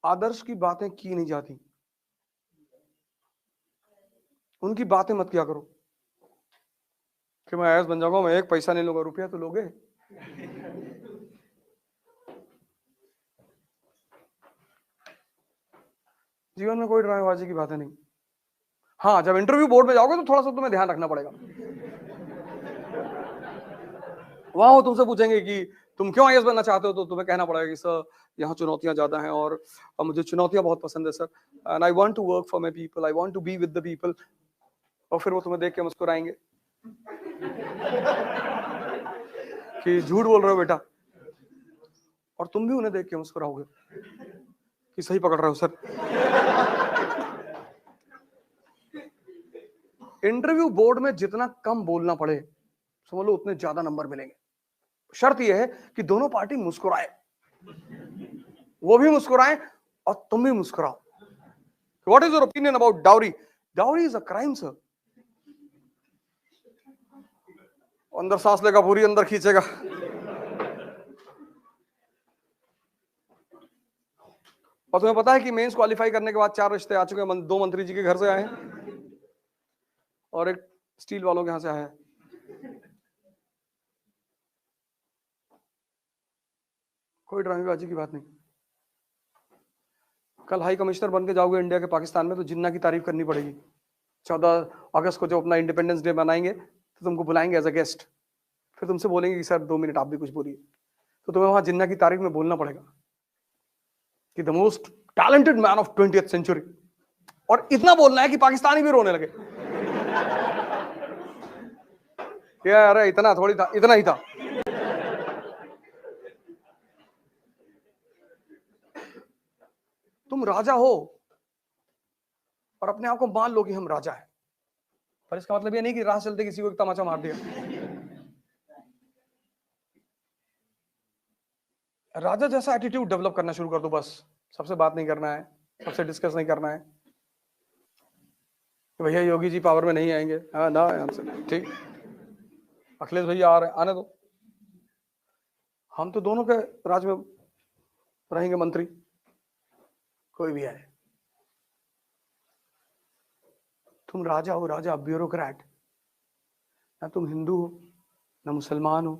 आदर्श की बातें की नहीं जाती, उनकी बातें मत किया करो कि मैं आईएएस बन जाऊंगा, मैं एक पैसा नहीं लूंगा। रुपया तो लोगे। जीवन में कोई ड्रामेबाजी की बातें नहीं। हाँ, जब इंटरव्यू बोर्ड में जाओगे तो थोड़ा सा तुम्हें ध्यान रखना पड़ेगा। वहां वो तुमसे पूछेंगे कि तुम क्यों आईएएस बनना चाहते हो, तो तुम्हें कहना पड़ेगा कि सर यहाँ चुनौतियां ज्यादा हैं और मुझे चुनौतियां बहुत पसंद है sir, and I want to work for my people, I want to be with the people. और फिर वो तुम्हें देख के मुस्कुराएंगे कि झूठ बोल रहे हो बेटा, और तुम भी उन्हें देख के मुस्कुराओगे कि सही पकड़ रहे हो सर। इंटरव्यू बोर्ड में जितना कम बोलना पड़े, समझ लो उतने ज्यादा नंबर मिलेंगे। शर्त यह है कि दोनों पार्टी मुस्कुराए, वो भी मुस्कुराए और तुम भी मुस्कुराओ। What is your opinion about dowry? Dowry is a crime sir. अंदर सांस लेगा, पूरी अंदर खींचेगा। और तुम्हें पता है कि मेंस क्वालिफाई करने के बाद 4 रिश्ते आ चुके हैं। 2 मंत्री जी के घर से आए हैं और एक स्टील वालों के यहां से आया है। कोई ड्रामेबाजी की बात नहीं। कल हाई कमिश्नर बन के जाओगे इंडिया के पाकिस्तान में, तो जिन्ना की तारीफ करनी पड़ेगी। 14 अगस्त को जो अपना इंडिपेंडेंस डे मनाएंगे तो तुमको बुलाएंगे एज अ गेस्ट, फिर तुमसे बोलेंगे कि सर 2 मिनट आप भी कुछ बोलिए, तो तुम्हें वहां जिन्ना की तारीफ में बोलना पड़ेगा कि the most talented man of 20th century, और इतना बोलना है कि पाकिस्तानी भी रोने लगे। क्या अरे इतना थोड़ी था, इतना ही था। तुम राजा हो और अपने आप को मान लो कि हम राजा हैं, पर इसका मतलब ये नहीं कि राह चलते किसी को एक तमाचा मार दिया। राजा जैसा एटीट्यूड डेवलप करना शुरू कर दो बस। सबसे बात नहीं करना है, सबसे डिस्कस नहीं करना है कि भैया योगी जी पावर में नहीं आएंगे, हाँ ना हमसे ठीक, अखिलेश भैया आ रहे, आने दो, हम तो दोनों के राज में रहेंगे मंत्री, कोई भी आए। तुम राजा हो, राजा, ब्यूरोक्रेट। ना तुम हिंदू हो, ना मुसलमान हो,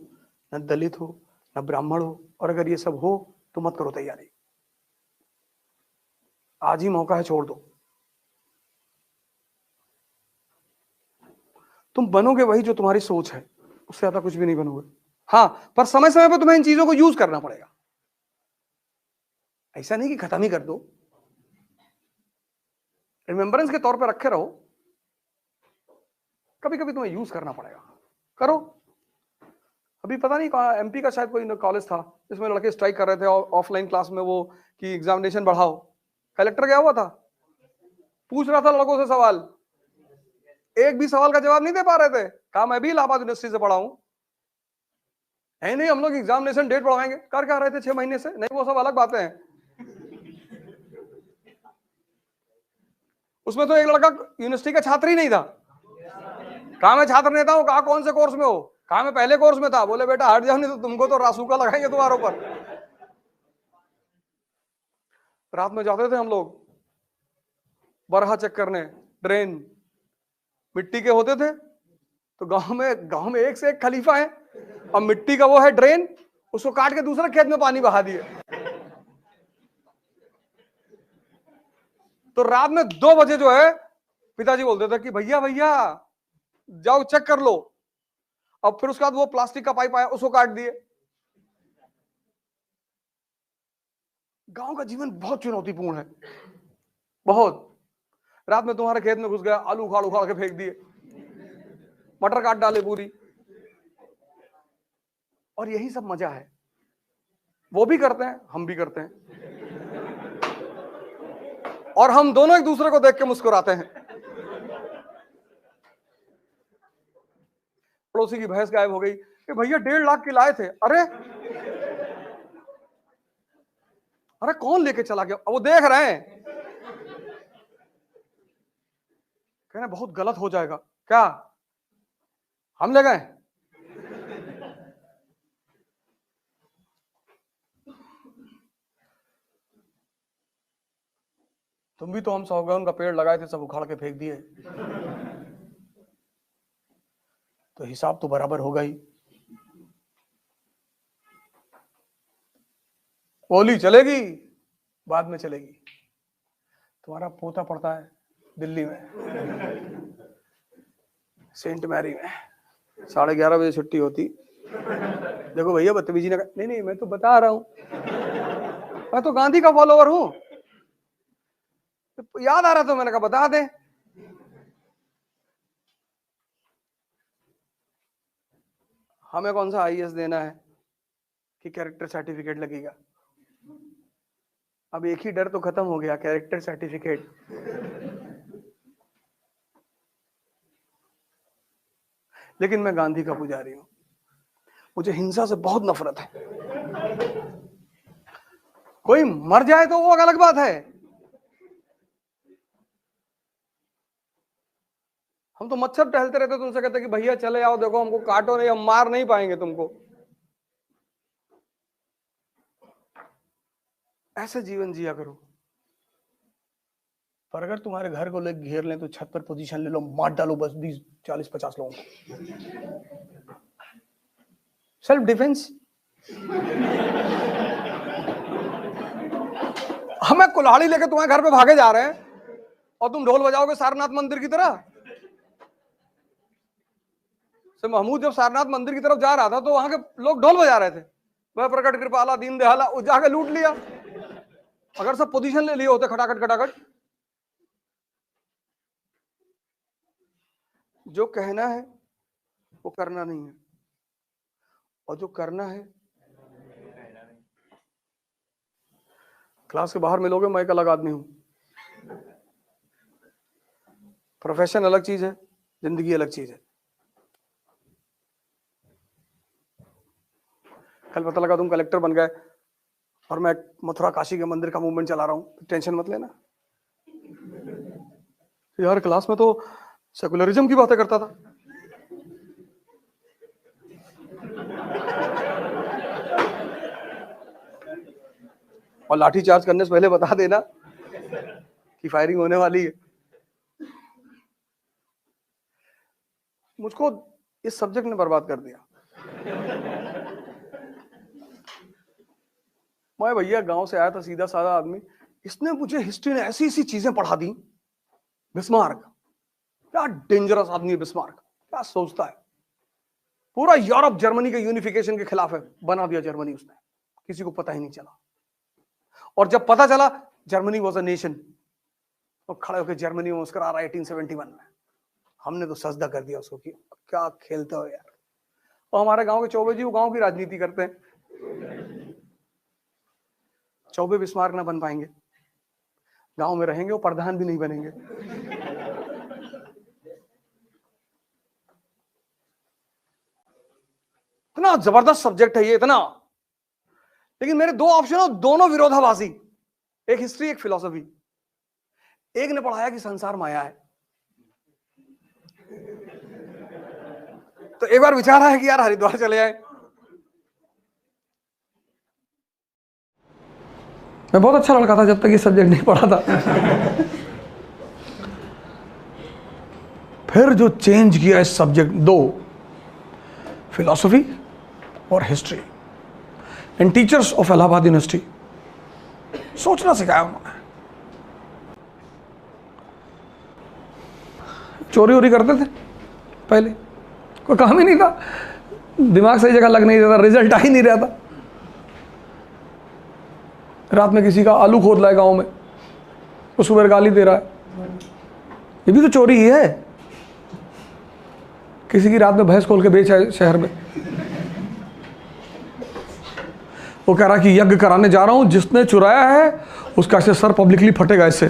ना दलित हो, ना ब्राह्मण हो, और अगर ये सब हो तो मत करो तैयारी। आज ही मौका है, छोड़ दो। तुम बनोगे वही जो तुम्हारी सोच है, उससे ज्यादा कुछ भी नहीं बनोगे। हाँ, पर समय समय पर तुम्हें इन चीजों को यूज करना पड़ेगा। ऐसा नहीं कि खत्म ही कर दो, रिमेम्बरेंस के तौर पर रखे रहो। कभी कभी तुम्हें यूज करना पड़ेगा, करो। अभी पता नहीं कहाँ एमपी का शायद कोई कॉलेज था जिसमें लड़के स्ट्राइक कर रहे थे ऑफलाइन क्लास में, वो कि एग्जामिनेशन बढ़ाओ। कलेक्टर गया हुआ था, पूछ रहा था लड़कों से सवाल, एक भी सवाल का जवाब नहीं दे पा रहे थे। कहा मैं भी इलाहाबाद यूनिवर्सिटी से पढ़ा हूं, है नहीं हम लोग एग्जामिनेशन डेट बढ़ाएंगे। कर क्या रहे थे 6 महीने से? नहीं, वो सब अलग बातें हैं। उसमें तो एक लड़का यूनिवर्सिटी का छात्र ही नहीं था। कहा मैं छात्र नेता हूं। कहा कौन से कोर्स में हो? कहा मैं पहले कोर्स में था। बोले बेटा हट जाओ, नहीं तो तुमको तो रासुका लगाएंगे तुम्हारे ऊपर। रात में जाते थे हम लोग बरहा चेक करने, ड्रेन मिट्टी के होते थे, तो गांव में एक से एक खलीफा है, अब मिट्टी का वो है ड्रेन, उसको काट के दूसरे खेत में पानी बहा दिए। तो रात में 2 बजे जो है पिताजी बोलते थे कि भैया भैया जाओ चेक कर लो। अब फिर उसके बाद वो प्लास्टिक का पाइप आया, उसको काट दिए। गांव का जीवन बहुत चुनौतीपूर्ण है, बहुत। रात में तुम्हारे खेत में घुस गया, आलू उखाड़ उखाड़ के फेंक दिए, मटर काट डाले पूरी, और यही सब मजा है। वो भी करते हैं, हम भी करते हैं, और हम दोनों एक दूसरे को देख के मुस्कुराते हैं। पड़ोसी की भैंस गायब हो गई, कि भैया 1.5 लाख की लाए थे। अरे अरे कौन लेके चला गया? वो देख रहे हैं, कह रहे बहुत गलत हो जाएगा। क्या हम ले गए? तुम भी तो हम सौगन का पेड़ लगाए थे, सब उखाड़ के फेंक दिए, तो हिसाब तो बराबर होगा ही। बोली चलेगी, बाद में चलेगी। तुम्हारा पोता पड़ता है दिल्ली में, सेंट मैरी में, 11:30 बजे छुट्टी होती। देखो भैया बदतमीजी ना, नहीं नहीं मैं तो बता रहा हूं, मैं तो गांधी का फॉलोवर हूं, तो याद आ रहा तो मैंने कहा बता दे। हमें कौन सा आईएएस देना है कि कैरेक्टर सर्टिफिकेट लगेगा? अब एक ही डर तो खत्म हो गया, कैरेक्टर सर्टिफिकेट। लेकिन मैं गांधी का पुजारी हूं, मुझे हिंसा से बहुत नफरत है। कोई मर जाए तो वो अलग बात है, हम तो मच्छर टहलते रहते, तुमसे कहते कि भैया चले आओ, देखो हमको काटो नहीं, हम मार नहीं पाएंगे तुमको। ऐसे जीवन जिया करो। पर अगर तुम्हारे घर को लोग घेर लें तो छत पर पोजीशन ले लो, मार डालो बस 20 40 50 लोगों को। Self defence. हमें कुल्हाड़ी लेके तुम्हारे घर पे भागे जा रहे हैं और तुम ढोल बजाओगे सारनाथ मंदिर की तरह। से महमूद जब सारनाथ मंदिर की तरफ जा रहा था तो वहां के लोग ढोल बजा रहे थे, वह प्रकट कृपाला दीन दयाला, जाके लूट लिया। अगर सब पोजीशन ले लिए होते खटाखट खटाखट। जो कहना है वो करना नहीं है, और जो करना है, क्लास के बाहर मिलोगे मैं एक अलग आदमी हूं। प्रोफेशन अलग चीज है, जिंदगी अलग चीज है। कल पता लगा तुम कलेक्टर बन गए और मैं मथुरा काशी के मंदिर का मूवमेंट चला रहा हूं, तो टेंशन मत लेना यार। क्लास में तो सेकुलरिज्म की बातें करता था। और लाठी चार्ज करने से पहले बता देना कि फायरिंग होने वाली है। मुझको इस सब्जेक्ट ने बर्बाद कर दिया। मैं भैया गांव से आया था, सीधा साधा आदमी, इसने मुझे हिस्ट्री ने ऐसी ऐसी चीजें पढ़ा दी। बिस्मार्क, क्या डेंजरस आदमी है बिस्मार्क, क्या सोचता है, पूरा यूरोप जर्मनी के यूनिफिकेशन के खिलाफ है, बना दिया जर्मनी उसने, किसी को पता ही नहीं चला। और जब पता चला जर्मनी वॉज अ नेशन, तो खड़े होकर जर्मनी में मुस्कुरा रहा है 1871 में। हमने तो सजदा कर दिया उसको कि क्या खेलते हो यार। और हमारे गांव के चौबे जी वो गांव की राजनीति करते हैं। चौबे बिस्मार्क ना बन पाएंगे, गांव में रहेंगे, वो प्रधान भी नहीं बनेंगे। इतना जबरदस्त सब्जेक्ट है ये, इतना। लेकिन मेरे दो ऑप्शन हो, दोनों विरोधाभासी, एक हिस्ट्री एक फिलॉसफी। एक ने पढ़ाया कि संसार माया है, तो एक बार विचार आया कि यार हरिद्वार चले आए। मैं बहुत अच्छा लड़का था जब तक ये सब्जेक्ट नहीं पढ़ा था। फिर जो चेंज किया इस सब्जेक्ट, दो, फिलॉसफी और history, and teachers of Allahabad university, सोचना सिखाया उन्होंने। चोरी वोरी करते थे पहले, कोई काम ही नहीं था, दिमाग सही जगह लग नहीं रहा था, रिजल्ट आ ही नहीं रहा था। रात में किसी का आलू खोद रहा है गांव में, वो सुबह गाली दे रहा है, ये भी तो चोरी ही है। किसी की रात में भैंस खोल के बेच आए शहर में, वो कह रहा कि यज्ञ कराने जा रहा हूं, जिसने चुराया है उसका सर पब्लिकली फटेगा इससे।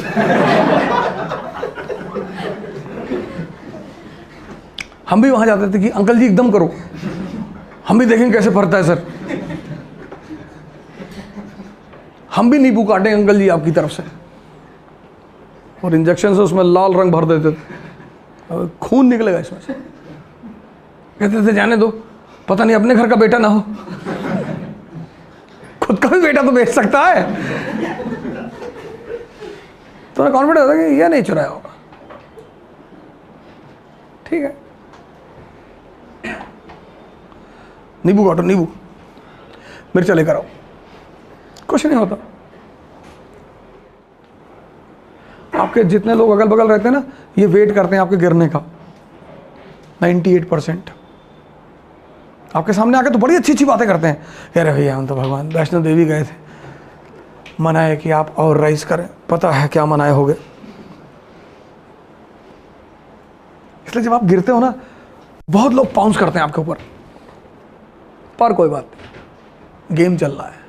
हम भी वहां जाते थे कि अंकल जी एकदम करो, हम भी देखेंगे कैसे फटता है सर, हम भी नींबू काटें अंकल जी आपकी तरफ से। और इंजेक्शन से उसमें लाल रंग भर देते थे, खून निकलेगा इसमें से। कहते थे जाने दो, पता नहीं अपने घर का बेटा ना हो, खुद का भी बेटा तो बेच सकता है। तुम्हें कॉन्फिडेंस होता है कि ये नहीं चुराया होगा, ठीक है। नींबू काटो, नींबू, मिर्चा लेकर आओ, कुछ नहीं होता। आपके जितने लोग अगल बगल रहते हैं ना, ये वेट करते हैं आपके गिरने का, 98%। आपके सामने आके तो बड़ी अच्छी अच्छी बातें करते हैं, कह रहे भैया हम तो भगवान वैष्णो देवी गए थे, मनाए कि आप और राइज करें, पता है क्या मनाए होगे। इसलिए जब आप गिरते हो ना, बहुत लोग पाउंस करते हैं आपके ऊपर, पर कोई बात नहीं, गेम चल रहा है।